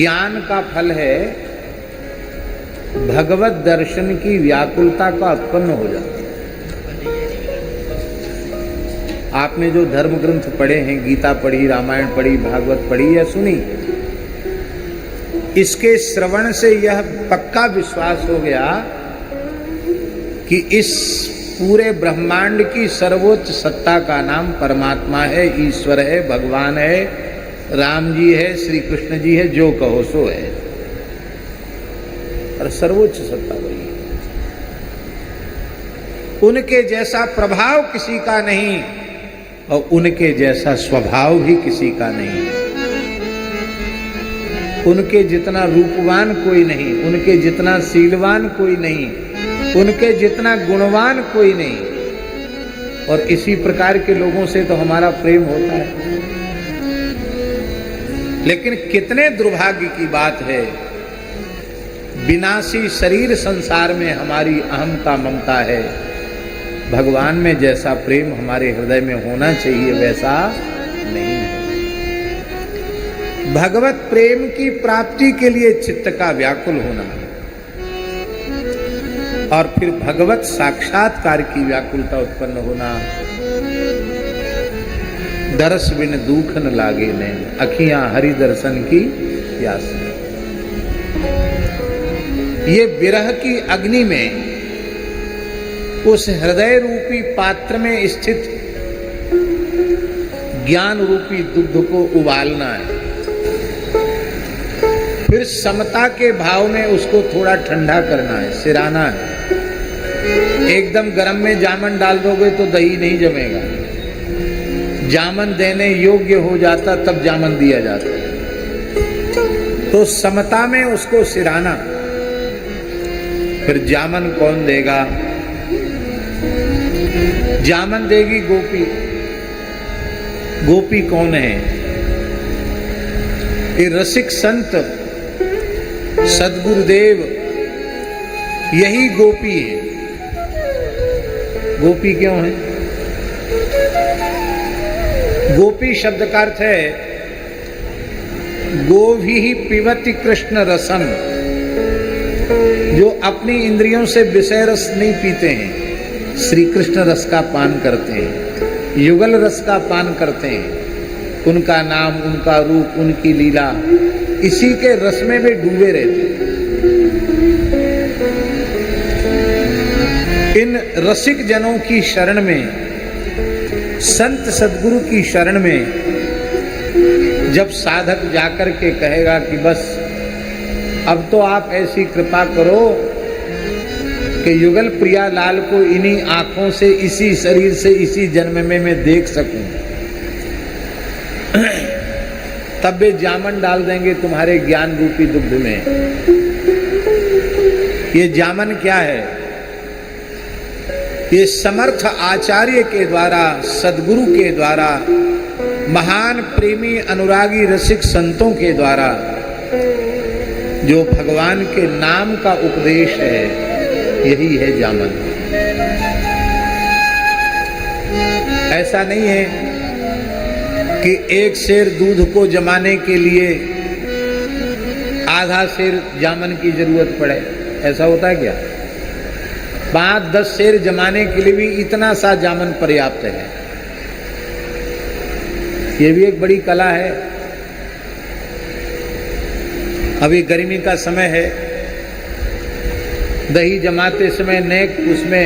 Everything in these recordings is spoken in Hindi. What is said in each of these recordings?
ज्ञान का फल है भगवत दर्शन की व्याकुलता का उत्पन्न हो जाता है। आपने जो धर्म ग्रंथ पढ़े हैं, गीता पढ़ी, रामायण पढ़ी, भागवत पढ़ी या सुनी, इसके श्रवण से यह पक्का विश्वास हो गया कि इस पूरे ब्रह्मांड की सर्वोच्च सत्ता का नाम परमात्मा है, ईश्वर है, भगवान है, राम जी है, श्री कृष्ण जी है, जो कहो सो है, और सर्वोच्च सत्ता वही है। उनके जैसा प्रभाव किसी का नहीं और उनके जैसा स्वभाव भी किसी का नहीं। उनके जितना रूपवान कोई नहीं, उनके जितना शीलवान कोई नहीं, उनके जितना गुणवान कोई नहीं। और इसी प्रकार के लोगों से तो हमारा प्रेम होता है। लेकिन कितने दुर्भाग्य की बात है, विनाशी शरीर संसार में हमारी अहंता ममता है। भगवान में जैसा प्रेम हमारे हृदय में होना चाहिए वैसा नहीं है। भगवत प्रेम की प्राप्ति के लिए चित्त का व्याकुल होना और फिर भगवत साक्षात्कार की व्याकुलता उत्पन्न होना। दरस बिन दुख न लागे नैन, अखियां हरि दर्शन की प्यास। ये विरह की अग्नि में उस हृदय रूपी पात्र में स्थित ज्ञान रूपी दुग्ध को उबालना है, फिर समता के भाव में उसको थोड़ा ठंडा करना है, सिराना है। एकदम गर्म में जामन डाल दोगे तो दही नहीं जमेगा। जामन देने योग्य हो जाता तब जामन दिया जाता। तो समता में उसको सिराना। फिर जामन कौन देगा? जामन देगी गोपी। गोपी कौन है? ये रसिक संत सद्गुरुदेव, यही गोपी है। गोपी क्यों है? गोपी शब्द का अर्थ है गोभी पिबति कृष्ण रसम, जो अपनी इंद्रियों से विषय रस नहीं पीते हैं, श्री कृष्ण रस का पान करते हैं, युगल रस का पान करते हैं। उनका नाम, उनका रूप, उनकी लीला, इसी के रस में वे डूबे रहते हैं। इन रसिक जनों की शरण में, संत सद्गुरु की शरण में जब साधक जाकर के कहेगा कि बस अब तो आप ऐसी कृपा करो कि युगल प्रिया लाल को इन्हीं आंखों से, इसी शरीर से, इसी जन्म में मैं देख सकूं, तब वे जामन डाल देंगे तुम्हारे ज्ञान रूपी दुग्ध में। ये जामन क्या है? ये समर्थ आचार्य के द्वारा, सद्गुरु के द्वारा, महान प्रेमी अनुरागी रसिक संतों के द्वारा जो भगवान के नाम का उपदेश है, यही है जामन। ऐसा नहीं है कि एक सेर दूध को जमाने के लिए आधा सेर जामन की जरूरत पड़े। ऐसा होता है क्या? 5-10 सेर जमाने के लिए भी इतना सा जामन पर्याप्त है। ये भी एक बड़ी कला है। अभी गर्मी का समय है, दही जमाते समय नेक उसमें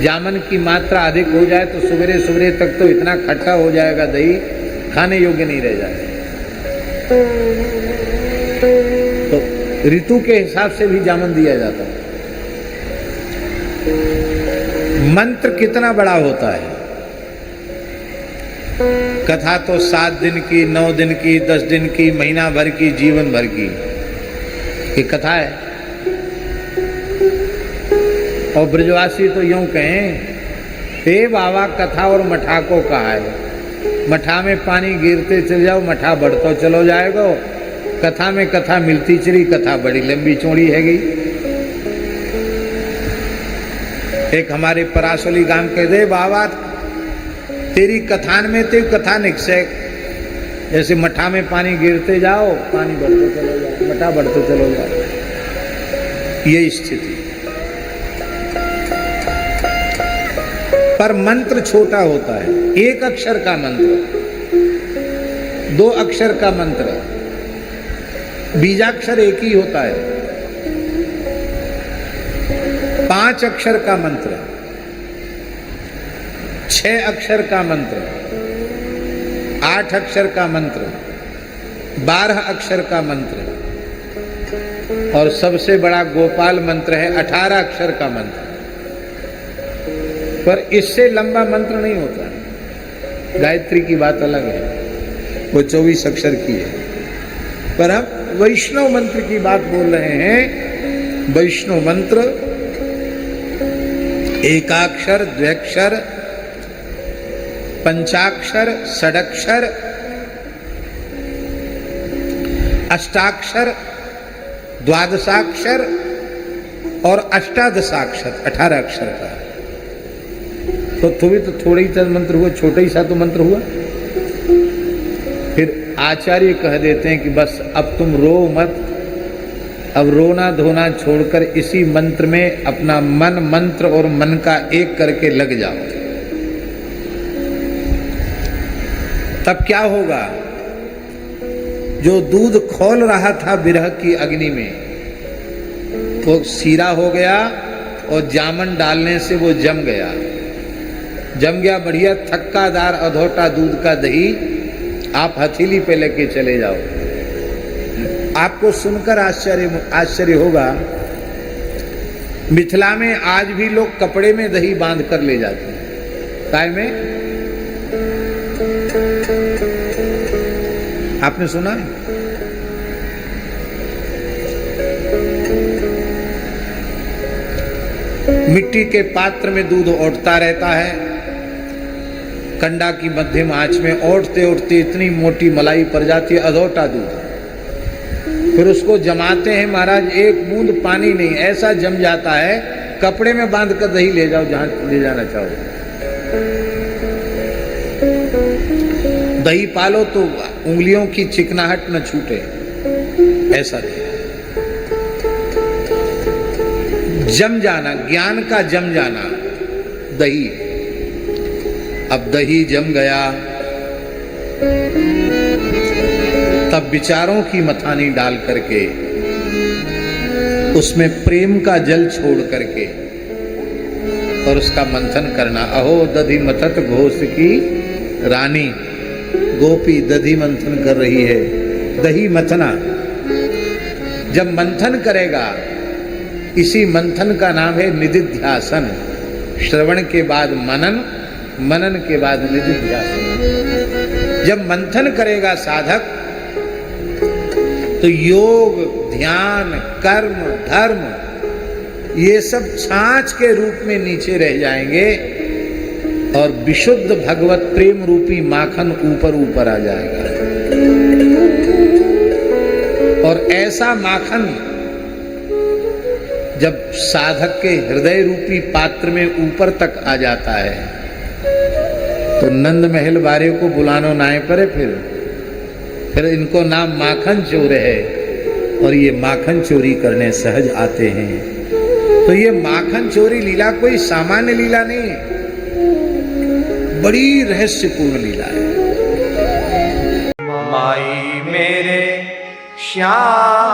जामन की मात्रा अधिक हो जाए तो सवेरे सवेरे तक तो इतना खट्टा हो जाएगा दही, खाने योग्य नहीं रह जाएगा। तो ऋतु के हिसाब से भी जामन दिया जाता है। मंत्र कितना बड़ा होता है। कथा तो 7 दिन की, 9 दिन की, 10 दिन की, महीना भर की, जीवन भर की ये कथा है। और ब्रजवासी तो यूं कहें, हे बाबा कथा और मठा को कहा है। मठा में पानी गिरते चले जाओ, मठा बढ़ता चलो जाएगा। कथा में कथा मिलती चली, कथा बड़ी लंबी चौड़ी है गई। एक हमारे परासोली गांव कह दे, बाबा तेरी कथान में ते कथा निकसे जैसे मठा में पानी गिरते जाओ, पानी बढ़ते चलो जाओ, मठा बढ़ते चलो जाओ, ये स्थिति। पर मंत्र छोटा होता है, एक अक्षर का मंत्र, 2 अक्षर का मंत्र, बीजाक्षर एक ही होता है। 5 अक्षर का मंत्र, 6 अक्षर का मंत्र, 8 अक्षर का मंत्र, 12 अक्षर का मंत्र, और सबसे बड़ा गोपाल मंत्र है 18 अक्षर का मंत्र। पर इससे लंबा मंत्र नहीं होता। गायत्री की बात अलग है, वो 24 अक्षर की है। पर हम वैष्णव मंत्र की बात बोल रहे हैं। वैष्णव मंत्र एकाक्षर, द्व्यक्षर, पंचाक्षर, षडक्षर, अष्टाक्षर, द्वादशाक्षर और अष्टादशाक्षर, 18 अक्षर का। तो थोड़ा ही मंत्र हुआ, छोटा ही सा तो मंत्र हुआ। फिर आचार्य कह देते हैं कि बस अब तुम रो मत, अब रोना धोना छोड़कर इसी मंत्र में अपना मन, मंत्र और मन का एक करके लग जाओ। तब क्या होगा? जो दूध खौल रहा था विरह की अग्नि में, वो सीरा हो गया और जामन डालने से वो जम गया। जम गया बढ़िया थक्कादार अधोटा दूध का दही। आप हथेली पे लेके चले जाओ। आपको सुनकर आश्चर्य होगा, मिथिला में आज भी लोग कपड़े में दही बांध कर ले जाते हैं। काय में? आपने सुना है? मिट्टी के पात्र में दूध औटता रहता है, कंडा की मध्यम आंच में औटते औटते इतनी मोटी मलाई पड़ जाती है, अधोटा दूध। फिर उसको जमाते हैं महाराज, एक बूंद पानी नहीं, ऐसा जम जाता है, कपड़े में बांध कर दही ले जाओ जहां ले जाना चाहो। दही पालो तो उंगलियों की चिकनाहट न छूटे, ऐसा नहीं। जम जाना, ज्ञान का जम जाना, दही। अब दही जम गया, तब विचारों की मथानी डाल करके उसमें प्रेम का जल छोड़ करके और उसका मंथन करना। अहो दधि मथत घोष की रानी, गोपी दधि मंथन कर रही है। दही मथना, जब मंथन करेगा, इसी मंथन का नाम है निदिध्यासन। श्रवण के बाद मनन, मनन के बाद निदिध्यासन। जब मंथन करेगा साधक, तो योग, ध्यान, कर्म, धर्म ये सब छाछ के रूप में नीचे रह जाएंगे और विशुद्ध भगवत प्रेम रूपी माखन ऊपर ऊपर आ जाएगा। और ऐसा माखन जब साधक के हृदय रूपी पात्र में ऊपर तक आ जाता है, तो नंद महल वारे को बुलानो नाए परे। फिर इनको नाम माखन चोर है, और ये माखन चोरी करने सहज आते हैं। तो ये माखन चोरी लीला कोई सामान्य लीला नहीं है, बड़ी रहस्यपूर्ण लीला है। माई मेरे श्याम